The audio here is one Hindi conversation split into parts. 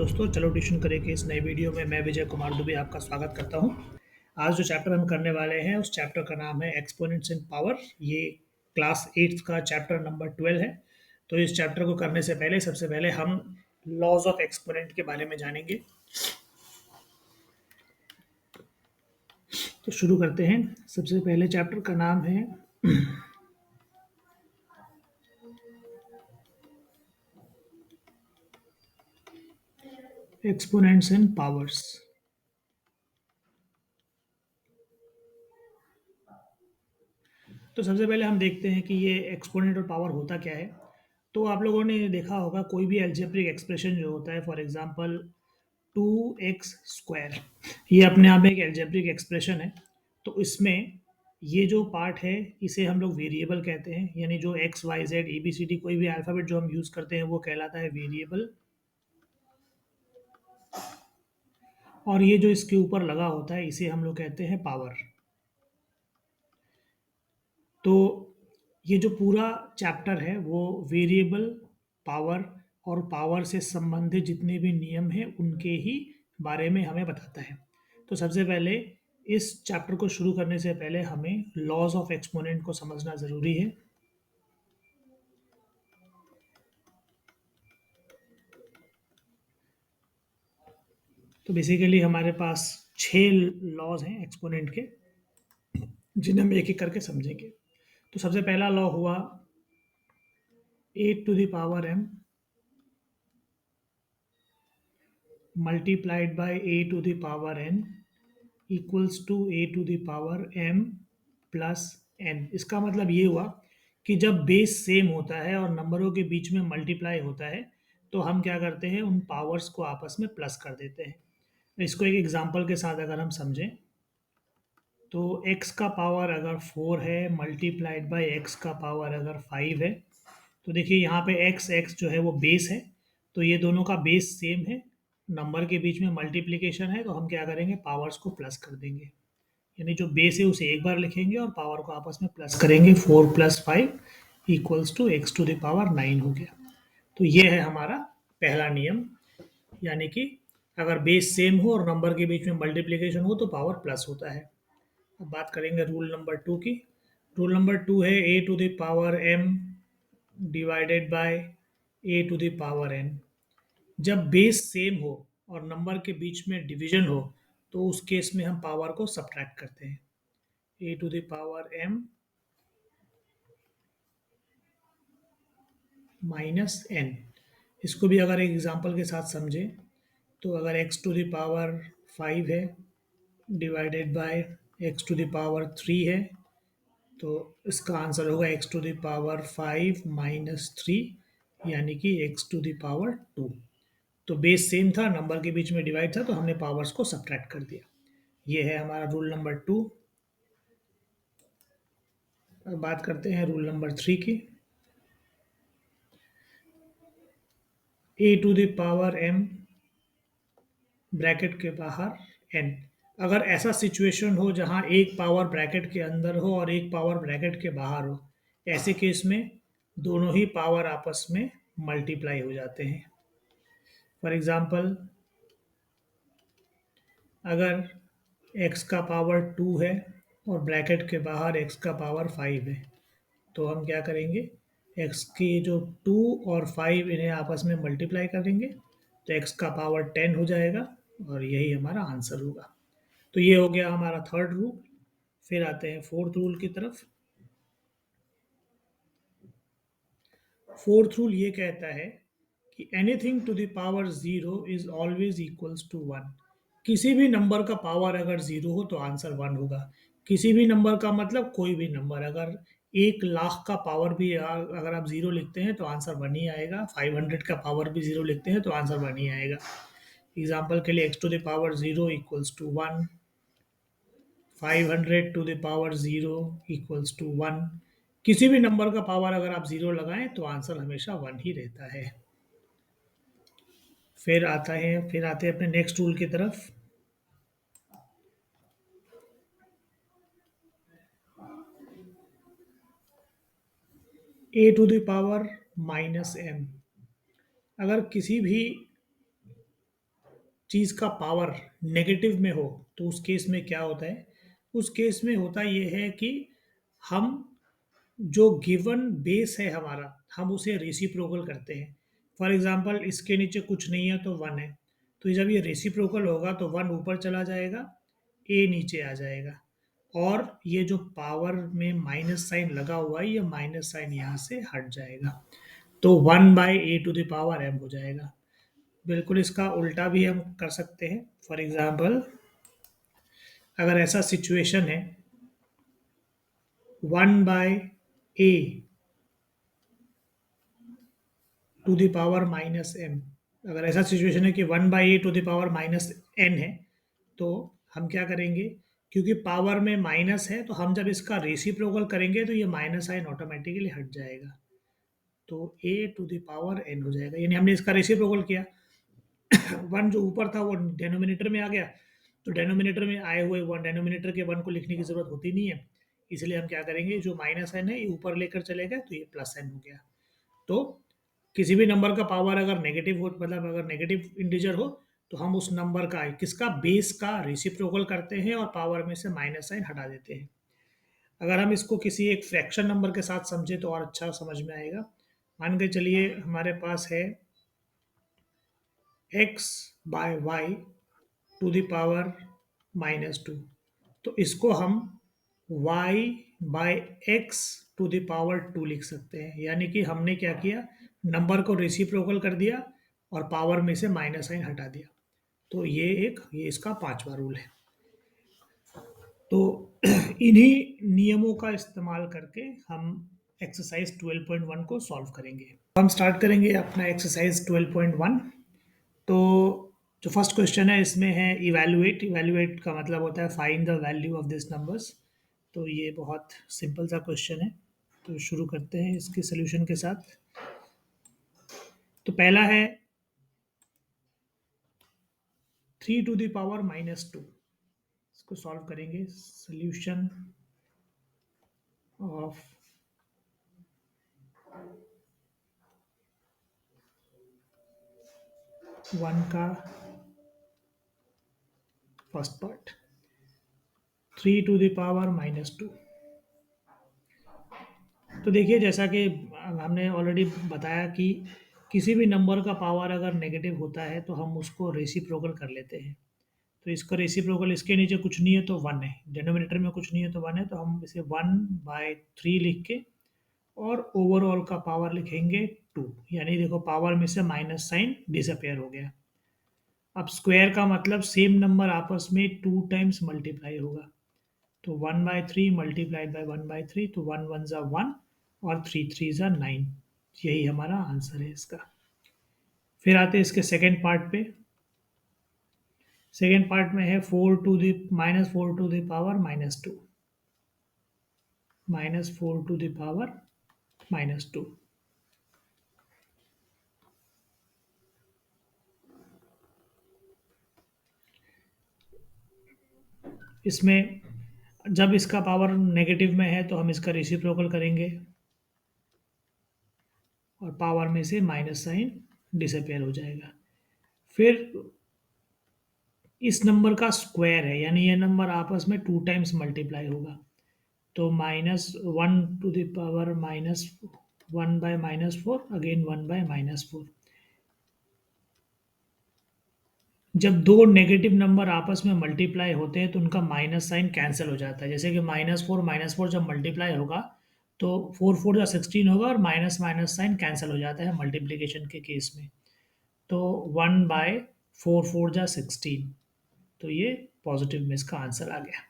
दोस्तों, चलो ट्यूशन करें कि इस नए वीडियो में मैं विजय कुमार दुबे आपका स्वागत करता हूं। आज जो चैप्टर हम करने वाले हैं उस चैप्टर का नाम है एक्सपोनेंट्स इन पावर। ये क्लास 8th का चैप्टर नंबर 12 है। तो इस चैप्टर को करने से पहले सबसे पहले हम लॉज ऑफ एक्सपोनेंट के बारे में जानेंगे। तो शुरू करते हैं। सबसे पहले चैप्टर का नाम है एक्सपोनेंट्स इन पावर्स। तो सबसे पहले हम देखते हैं कि ये एक्सपोनेंट और पावर होता क्या है। तो आप लोगों ने देखा होगा कोई भी एल्जेब्रिक एक्सप्रेशन जो होता है, फॉर एग्जांपल 2x² ये अपने आप में एक एल्जेब्रिक एक्सप्रेशन है। तो इसमें ये जो पार्ट है इसे हम लोग वेरिएबल कहते हैं, यानी जो x y z a b c d कोई भी अल्फ़ाबेट जो हम यूज़ करते हैं वो कहलाता है वेरिएबल। और ये जो इसके ऊपर लगा होता है इसे हम लोग कहते हैं पावर। तो ये जो पूरा चैप्टर है वो वेरिएबल, पावर और पावर से संबंधित जितने भी नियम हैं उनके ही बारे में हमें बताता है। तो सबसे पहले इस चैप्टर को शुरू करने से पहले हमें लॉज ऑफ एक्सपोनेंट को समझना ज़रूरी है। तो बेसिकली हमारे पास 6 लॉज हैं एक्सपोनेंट के, जिन्हें हम एक एक करके समझेंगे। तो सबसे पहला लॉ हुआ 8 to the power m multiplied by a to the power n equals to a to the power m plus n। इसका मतलब ये हुआ कि जब बेस सेम होता है और नंबरों के बीच में मल्टीप्लाई होता है तो हम क्या करते हैं, उन पावर्स को आपस में प्लस कर देते हैं। इसको एक एग्जांपल के साथ अगर हम समझें तो x का पावर अगर 4 है मल्टीप्लाइड बाय x का पावर अगर 5 है, तो देखिए यहाँ पे x जो है वो बेस है, तो ये दोनों का बेस सेम है, नंबर के बीच में मल्टीप्लिकेशन है, तो हम क्या करेंगे, पावर्स को प्लस कर देंगे। यानी जो बेस है उसे एक बार लिखेंगे और पावर को आपस में प्लस करेंगे। 4 + 5 इक्वल्स टू x⁴ 9 हो गया। तो ये है हमारा पहला नियम, यानी कि अगर बेस सेम हो और नंबर के बीच में मल्टीप्लिकेशन हो तो पावर प्लस होता है। अब बात करेंगे रूल नंबर 2 की। रूल नंबर 2 है a⁴m डिवाइडेड बाय a⁴n। जब बेस सेम हो और नंबर के बीच में डिवीजन हो तो उस केस में हम पावर को सब्ट्रैक्ट करते हैं। a⁴m minus n। इसको भी अगर एक एग्जांपल के साथ समझें तो अगर x⁴ 5 है डिवाइडेड बाय x⁴ 3 है, तो इसका आंसर होगा x⁴ 5 माइनस 3, यानी कि x⁴ 2। तो बेस सेम था, नंबर के बीच में डिवाइड था, तो हमने पावर्स को सब्ट्रैक्ट कर दिया। ये है हमारा रूल नंबर 2। अब बात करते हैं रूल नंबर 3 की। a⁴m ब्रैकेट के बाहर n। अगर ऐसा सिचुएशन हो जहां एक पावर ब्रैकेट के अंदर हो और एक पावर ब्रैकेट के बाहर हो, ऐसे केस में दोनों ही पावर आपस में मल्टीप्लाई हो जाते हैं। फॉर एग्जांपल अगर x का पावर 2 है और ब्रैकेट के बाहर x का पावर 5 है, तो हम क्या करेंगे, x की जो 2 और 5 इन्हें आपस में मल्टीप्लाई करेंगे तो x का पावर 10 हो जाएगा और यही हमारा आंसर होगा। तो ये हो गया हमारा थर्ड रूल। फिर आते हैं फोर्थ रूल की तरफ। फोर्थ रूल ये कहता है कि anything to the power 0 is always equals to 1। किसी भी नंबर का पावर अगर 0 हो तो आंसर 1 होगा। किसी भी नंबर का मतलब कोई भी नंबर, अगर 1 लाख का पावर भी अगर आप 0 लिखते हैं तो आंसर 1 ही आएगा। 500 का पावर भी 0 लिखते हैं तो आंसर 1 ही आएगा। एग्जाम्पल के लिए x⁴ 0 equals to 1, 500 to the power 0 equals to 1। किसी भी नंबर का पावर अगर आप 0 लगाएं तो आंसर हमेशा 1 ही रहता है। फिर आते हैं अपने नेक्स्ट रूल की तरफ। a⁴ -m। अगर किसी भी चीज़ का पावर नेगेटिव में हो तो उस केस में क्या होता है? उस केस में होता ये है कि हम जो गिवन बेस है हमारा, हम उसे रेसिप्रोकल करते हैं। फॉर एग्ज़ाम्पल इसके नीचे कुछ नहीं है तो 1 है। तो जब ये रेसिप्रोकल होगा तो 1 ऊपर चला जाएगा, a नीचे आ जाएगा और ये जो पावर में माइनस साइन लगा हुआ है, ये माइनस साइन यहाँ से हट जाएगा। तो 1/a⁴m हो जाएगा। बिल्कुल इसका उल्टा भी हम कर सकते हैं। फॉर एग्ज़ाम्पल अगर ऐसा सिचुएशन है 1/a to the power minus m, अगर ऐसा सिचुएशन है कि 1/a to the power minus n है, तो हम क्या करेंगे? क्योंकि पावर में माइनस है तो हम जब इसका रेसिप्रोकल करेंगे तो ये माइनस साइन ऑटोमेटिकली हट जाएगा। तो a to the power n हो जाएगा, यानी हमने इसका रेसिप्रोकल किया। 1 जो ऊपर था वो डिनोमिनेटर में आ गया, तो डिनोमिनेटर में आए हुए 1, डिनोमिनेटर के 1 को लिखने की ज़रूरत होती नहीं है, इसलिए हम क्या करेंगे, जो माइनस n है ये ऊपर लेकर चले गए तो ये प्लस n हो गया। तो किसी भी नंबर का पावर अगर नेगेटिव हो, मतलब अगर नेगेटिव इंटीजर हो, तो हम उस नंबर का किसका बेस का रेसिप्रोकल करते हैं और पावर में से माइनस साइन हटा देते हैं। अगर हम इसको किसी एक फ्रैक्शन नंबर के साथ समझे तो और अच्छा समझ में आएगा। मान के चलिए हमारे पास है x/y टू द पावर -2, तो इसको हम y/x टू द पावर 2 लिख सकते हैं। यानी कि हमने क्या किया, नंबर को रेसिप्रोकल कर दिया और पावर में से माइनस साइन हटा दिया। तो ये इसका पांचवा रूल है। तो इन्हीं नियमों का इस्तेमाल करके हम एक्सरसाइज 12.1 को सॉल्व करेंगे। हम स्टार्ट करेंगे अपना एक्सरसाइज 12.1। तो जो फर्स्ट क्वेश्चन है इसमें है इवैल्यूएट। इवैल्यूएट का मतलब होता है find the value of this numbers. तो ये बहुत सिंपल सा क्वेश्चन है। तो शुरू करते हैं इसके सोल्यूशन के साथ। तो पहला है 3 टू द पावर -2। इसको सॉल्व करेंगे। सोल्यूशन ऑफ 1 का first part 3 to the power -2। तो देखिए, जैसा कि हमने ऑलरेडी बताया कि किसी भी नंबर का पावर अगर नेगेटिव होता है तो हम उसको रेसिप्रोकल कर लेते हैं। तो इसका रेसिप्रोकल, इसके नीचे कुछ नहीं है तो 1 है, डिनोमिनेटर में कुछ नहीं है तो 1 है, तो हम इसे 1/3 लिख के और ओवरऑल का पावर लिखेंगे 2। यानी देखो पावर में से माइनस साइन डिसअपेयर हो गया। अब स्क्वायर का मतलब सेम नंबर आपस में 2 टाइम्स मल्टीप्लाई होगा। तो 1/3 मल्टीप्लाइड बाय 1/3, तो 1 1 ज़ा 1 और 3 3 ज़ा 9। यही हमारा आंसर है इसका। फिर आते हैं इसके सेकेंड पार्ट पे। सेकेंड पार्ट में है 4 to the -4 to the power -2, -4 to the power -2। इसमें जब इसका पावर नेगेटिव में है तो हम इसका रेसिप्रोकल करेंगे और पावर में से माइनस साइन डिसअपेयर हो जाएगा। फिर इस नंबर का स्क्वायर है, यानी ये नंबर आपस में 2 टाइम्स मल्टीप्लाई होगा। तो -1 टू द पावर -1/-4, अगेन 1/-4। जब दो नेगेटिव नंबर आपस में मल्टीप्लाई होते हैं तो उनका माइनस साइन कैंसिल हो जाता है। जैसे कि -4 जब मल्टीप्लाई होगा तो 4 4 जा 16 होगा और माइनस माइनस साइन कैंसिल हो जाता है मल्टीप्लिकेशन के केस में। तो 1/4 4 जा 16, तो ये पॉजिटिव में इसका आंसर आ गया।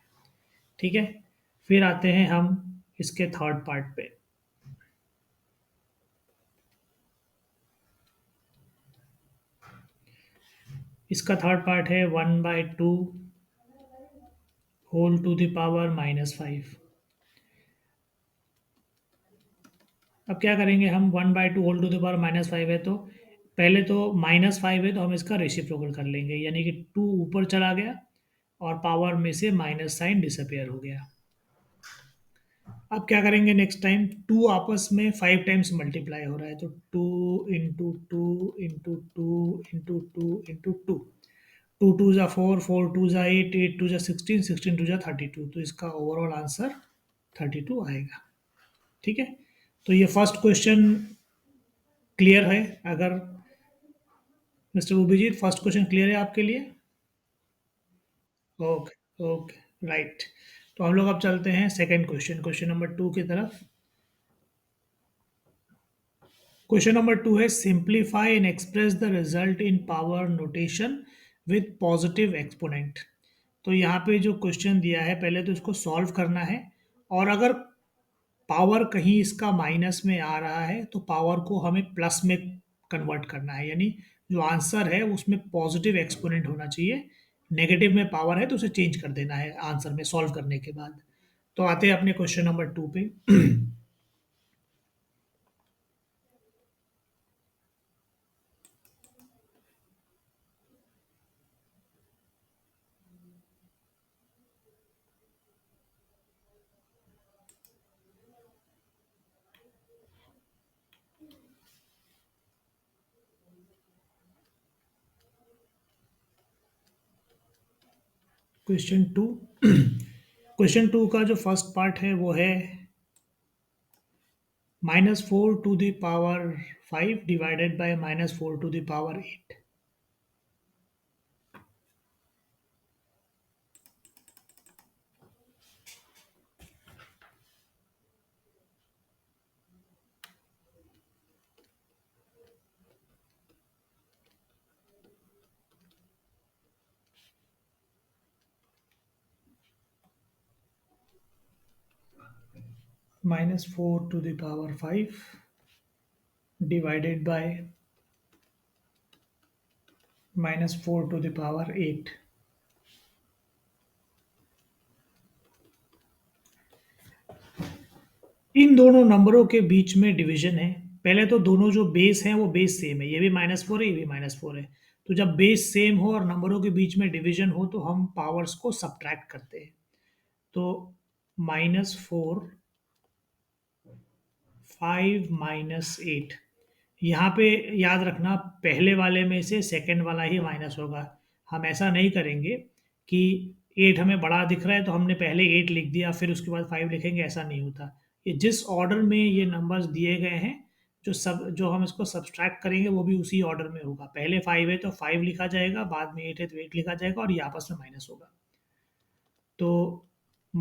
ठीक है। फिर आते हैं हम इसके थर्ड पार्ट पे। इसका थर्ड पार्ट है 1/2 होल टू द पावर -5। अब क्या करेंगे हम, 1/2 होल टू द पावर -5 है तो पहले तो -5 है तो हम इसका रेसिप्रोकल कर लेंगे, यानी कि 2 ऊपर चला गया और पावर में से माइनस साइन डिसअपेयर हो गया। अब क्या करेंगे नेक्स्ट टाइम, 2 आपस में 5 टाइम्स मल्टीप्लाई हो रहा है, तो 2 into 2 into 2 into 2 into 2। Two two ज़ा फोर, फोर टू ज़ा एट, एट टू ज़ा सिक्सटीन, सिक्सटीन टू ज़ा 32। तो इसका ओवरऑल आंसर 32 आएगा। ठीक है। तो ये फर्स्ट क्वेश्चन क्लियर है। अगर mister Abhijit, first question clear है आपके लिए? Okay okay, right. तो हम लोग अब चलते हैं second question, question number two की तरफ। क्वेश्चन नंबर टू है, simplify and express the result in power notation with positive exponent. तो यहाँ पे जो क्वेश्चन दिया है, पहले तो इसको सॉल्व करना है। और अगर पावर कहीं इसका माइनस में आ रहा है तो पावर को हमें प्लस में कन्वर्ट करना है, यानी जो आंसर है उसमें पॉजिटिव एक्सपोनेंट होना चाहिए। नेगेटिव में पावर है तो उसे चेंज कर देना है आंसर में सॉल्व करने के बाद। तो आते हैं अपने क्वेश्चन नंबर टू पे। Question two. क्वेश्चन टू का जो फर्स्ट पार्ट है वो है -4 to the power 5 divided by -4 to the power 8। -4 to the power 5 divided by -4 to the power 8। इन दोनों नंबरों के बीच में डिवीजन है। पहले तो दोनों जो बेस हैं वो बेस सेम है, ये भी -4 है, ये भी -4 है। तो जब बेस सेम हो और नंबरों के बीच में डिवीजन हो तो हम पावर्स को सब्ट्रैक्ट करते हैं। तो -4, 5 - 8, यहाँ पे याद रखना पहले वाले में से सेकंड वाला ही माइनस होगा। हम ऐसा नहीं करेंगे कि 8 हमें बड़ा दिख रहा है तो हमने पहले 8 लिख दिया फिर उसके बाद 5 लिखेंगे, ऐसा नहीं होता। ये जिस ऑर्डर में ये नंबर्स दिए गए हैं, जो हम इसको सब्सट्रैक्ट करेंगे वो भी उसी ऑर्डर में होगा। पहले 5 है तो 5 लिखा जाएगा, बाद में 8 है तो 8 लिखा जाएगा और ये आपस में माइनस होगा। तो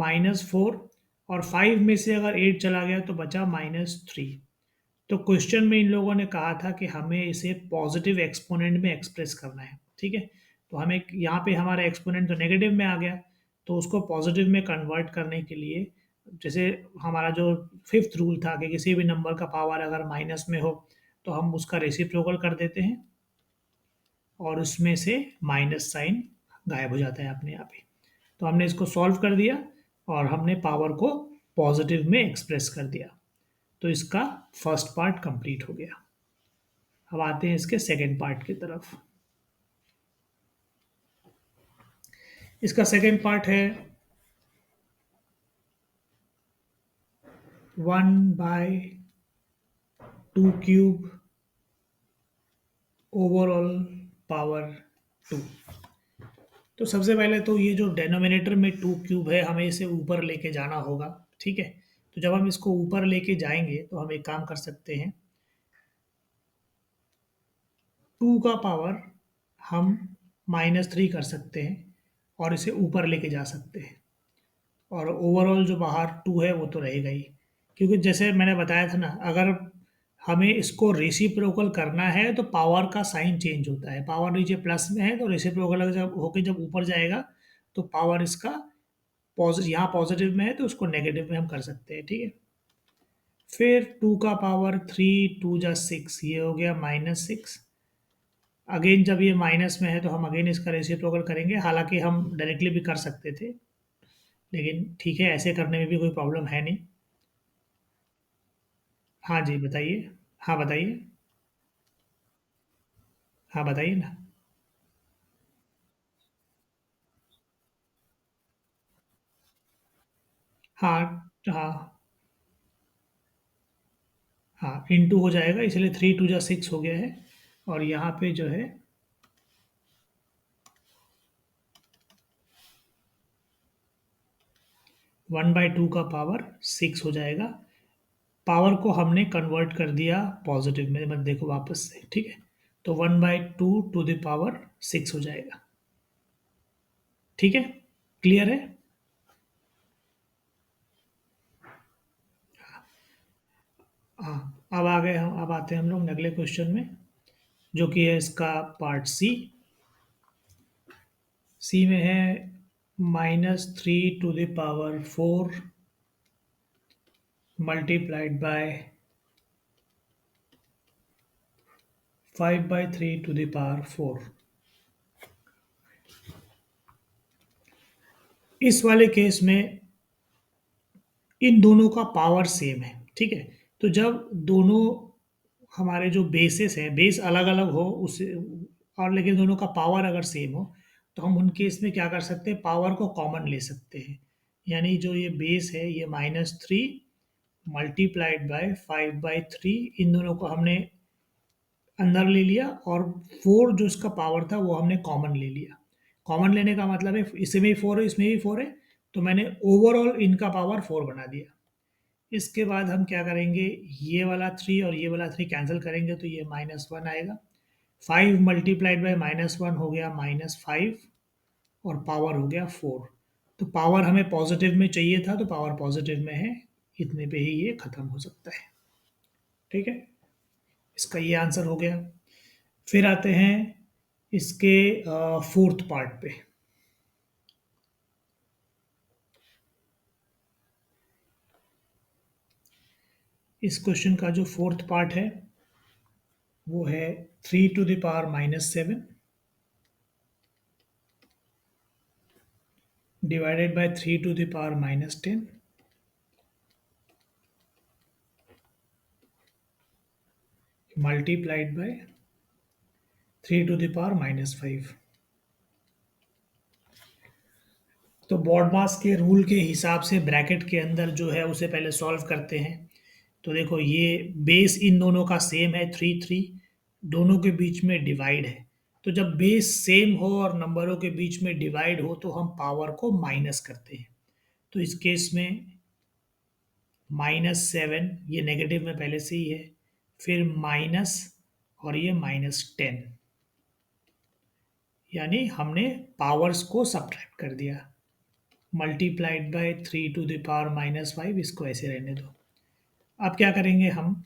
-4 और 5 में से अगर 8 चला गया तो बचा -3। तो क्वेश्चन में इन लोगों ने कहा था कि हमें इसे पॉजिटिव एक्सपोनेंट में एक्सप्रेस करना है। ठीक है। तो हमें यहाँ पे हमारा एक्सपोनेंट तो नेगेटिव में आ गया, तो उसको पॉजिटिव में कन्वर्ट करने के लिए, जैसे हमारा जो फिफ्थ रूल था कि किसी भी नंबर का पावर अगर माइनस में हो तो हम उसका रेसिप्रोकल कर देते हैं और उसमें से माइनस साइन गायब हो जाता है अपने आप ही। तो हमने इसको सॉल्व कर दिया और हमने पावर को पॉजिटिव में एक्सप्रेस कर दिया। तो इसका फर्स्ट पार्ट कंप्लीट हो गया। अब आते हैं इसके सेकंड पार्ट की तरफ। इसका सेकंड पार्ट है 1/2 क्यूब ओवरऑल पावर 2। तो सबसे पहले तो ये जो डेनोमिनेटर में 2 क्यूब है हमें इसे ऊपर लेके जाना होगा। ठीक है। तो जब हम इसको ऊपर लेके जाएंगे तो हम एक काम कर सकते हैं, 2 का पावर हम -3 कर सकते हैं और इसे ऊपर लेके जा सकते हैं। और ओवरऑल जो बाहर 2 है वो तो रहेगा ही, क्योंकि जैसे मैंने बताया था ना, अगर हमें इसको रेसिप्रोकल करना है तो पावर का साइन चेंज होता है। पावर नीचे प्लस में है तो रेसिप्रोकल जब होके जब ऊपर जाएगा तो पावर इसका पॉजिटिव, यहाँ पॉजिटिव में है तो उसको नेगेटिव में हम कर सकते हैं। ठीक है। फिर 2 का पावर 3, 2 × 6, ये हो गया -6। अगेन जब ये माइनस में है तो हम अगेन इसका रेसिप्रोकल करेंगे, हालांकि हम डायरेक्टली भी कर सकते थे, लेकिन ठीक है, ऐसे करने में भी कोई प्रॉब्लम है नहीं। हाँ जी, बताइए। हाँ, बताइए। हाँ, बताइए ना। हाँ, हाँ, हाँ, इंटू हो जाएगा, इसलिए 3 × 2 = 6 हो गया है। और यहाँ पे जो है 1/2 का पावर 6 हो जाएगा। पावर को हमने कन्वर्ट कर दिया पॉजिटिव में, मत देखो वापस से, ठीक है। तो 1/2 टू द पावर 6 हो जाएगा। ठीक है, क्लियर है। हाँ, अब आते हैं हम लोग अगले क्वेश्चन में, जो कि है इसका पार्ट सी। सी में है -3 to the power 4 multiplied by 5/3 to the power 4। इस वाले केस में इन दोनों का पावर सेम है, ठीक है। तो जब दोनों हमारे जो बेसेस हैं, बेस अलग अलग हो उससे, और लेकिन दोनों का पावर अगर सेम हो, तो हम उन केस में क्या कर सकते हैं, पावर को कॉमन ले सकते हैं। यानी जो ये बेस है, ये -3 मल्टीप्लाइड बाय 5/3, इन दोनों को हमने अंदर ले लिया, और 4 जो इसका पावर था वो हमने कॉमन ले लिया। कॉमन लेने का मतलब है इसमें भी 4 है, इसमें भी 4 है, तो मैंने ओवरऑल इनका पावर 4 बना दिया। इसके बाद हम क्या करेंगे, ये वाला 3 और ये वाला 3 कैंसिल करेंगे, तो ये -1 आएगा। 5 मल्टीप्लाइड बाय -1 हो गया -5, और पावर हो गया 4। तो पावर हमें पॉजिटिव में चाहिए था, तो पावर पॉजिटिव में है। इतने पे ही ये खत्म हो सकता है। ठीक है, इसका ये आंसर हो गया। फिर आते हैं इसके फोर्थ पार्ट पे। इस क्वेश्चन का जो फोर्थ पार्ट है वो है 3 to the power -7 divided by 3 to the power -10 multiplied by 3 to the power -5। तो बॉडमास के रूल के हिसाब से ब्रैकेट के अंदर जो है उसे पहले सॉल्व करते हैं। तो देखो, ये बेस इन दोनों का सेम है 3 3, दोनों के बीच में डिवाइड है। तो जब बेस सेम हो और नंबरों के बीच में डिवाइड हो, तो हम पावर को माइनस करते हैं। तो इस केस में -7, ये नेगेटिव में पहले से ही है, फिर माइनस, और ये -10, यानी हमने पावर्स को सब्ट्रैक्ट कर दिया। Multiplied by 3 to the power -5, इसको ऐसे रहने दो। अब क्या करेंगे हम,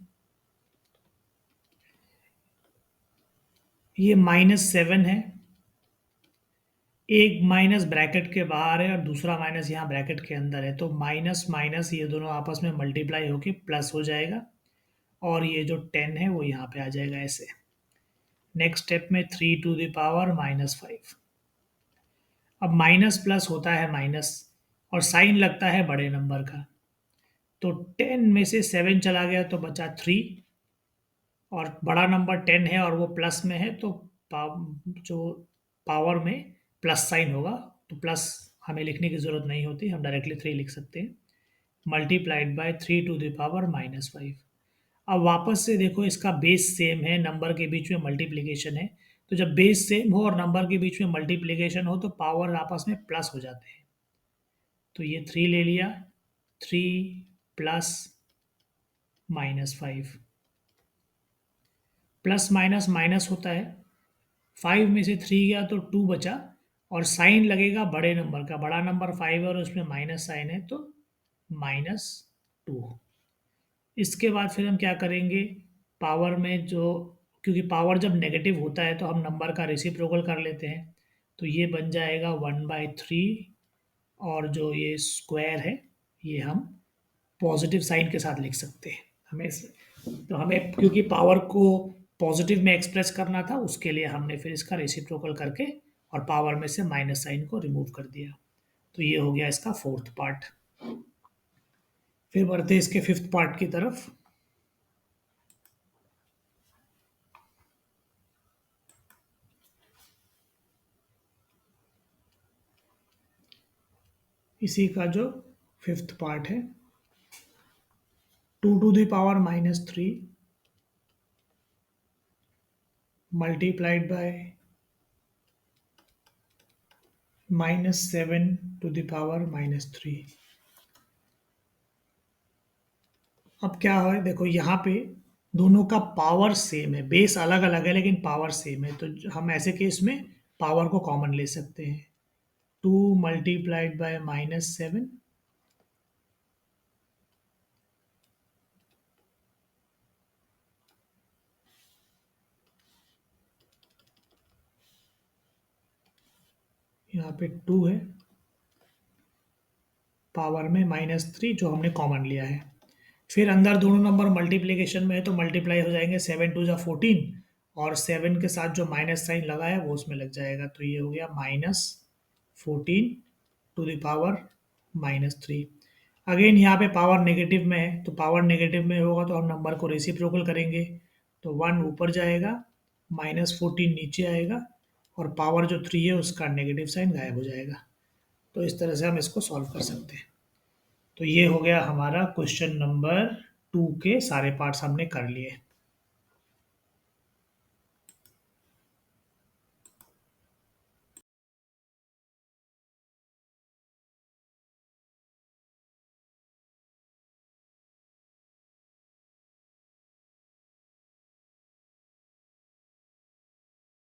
ये -7 है, एक माइनस ब्रैकेट के बाहर है और दूसरा माइनस यहाँ ब्रैकेट के अंदर है, तो माइनस माइनस ये दोनों आपस में मल्टीप्लाई होके प्लस हो जाएगा, और ये जो 10 है वो यहाँ पे आ जाएगा ऐसे। नेक्स्ट स्टेप में 3 टू द पावर -5। अब माइनस प्लस होता है माइनस, और साइन लगता है बड़े नंबर का। तो 10 में से 7 चला गया तो बचा 3, और बड़ा नंबर 10 है और वो प्लस में है, तो जो पावर में प्लस साइन होगा, तो प्लस हमें लिखने की ज़रूरत नहीं होती, हम डायरेक्टली 3 लिख सकते हैं। Multiplied by 3 to the power -5। अब वापस से देखो, इसका बेस सेम है, नंबर के बीच में मल्टीप्लिकेशन है। तो जब बेस सेम हो और नंबर के बीच में मल्टीप्लिकेशन हो, तो पावर आपस में प्लस हो जाते हैं। तो ये 3 ले लिया, 3 प्लस -5, प्लस माइनस माइनस होता है। 5 में से 3 गया तो 2 बचा, और साइन लगेगा बड़े नंबर का, बड़ा नंबर 5 है और उसमें माइनस साइन है, तो -2। इसके बाद फिर हम क्या करेंगे, पावर में जो, क्योंकि पावर जब नेगेटिव होता है तो हम नंबर का रेसिप्रोकल कर लेते हैं, तो ये बन जाएगा 1/3, और जो ये स्क्वायर है ये हम पॉजिटिव साइन के साथ लिख सकते हैं। तो हमें क्योंकि पावर को पॉजिटिव में एक्सप्रेस करना था, उसके लिए हमने फिर इसका रेसिप्रोकल करके और पावर में से माइनस साइन को रिमूव कर दिया। तो ये हो गया इसका फोर्थ पार्ट। फिर बढ़ते हैं इसके फिफ्थ पार्ट की तरफ। इसी का जो फिफ्थ पार्ट है, 2 to the power -3 multiplied by -7 to the power -3। अब क्या है देखो यहाँ पे दोनों का पावर सेम है, बेस अलग अलग है लेकिन पावर सेम है, तो हम ऐसे केस में पावर को कॉमन ले सकते हैं। 2 × -7, यहाँ पे 2 है, पावर में -3 जो हमने कॉमन लिया है। फिर अंदर दोनों नंबर मल्टीप्लिकेशन में है तो मल्टीप्लाई हो जाएंगे, 7 × 2 = 14, और 7 के साथ जो माइनस साइन लगा है वो उसमें लग जाएगा, तो ये हो गया -14 to the power -3। अगेन यहाँ पे पावर नेगेटिव में है, तो पावर नेगेटिव में होगा तो हम नंबर को रेसिप्रोकल करेंगे, तो 1 ऊपर जाएगा, -14 नीचे आएगा, और पावर जो 3 है उसका नेगेटिव साइन गायब हो जाएगा। तो इस तरह से हम इसको सॉल्व कर सकते हैं। तो ये हो गया हमारा क्वेश्चन नंबर 2 के सारे पार्ट्स हमने कर लिए।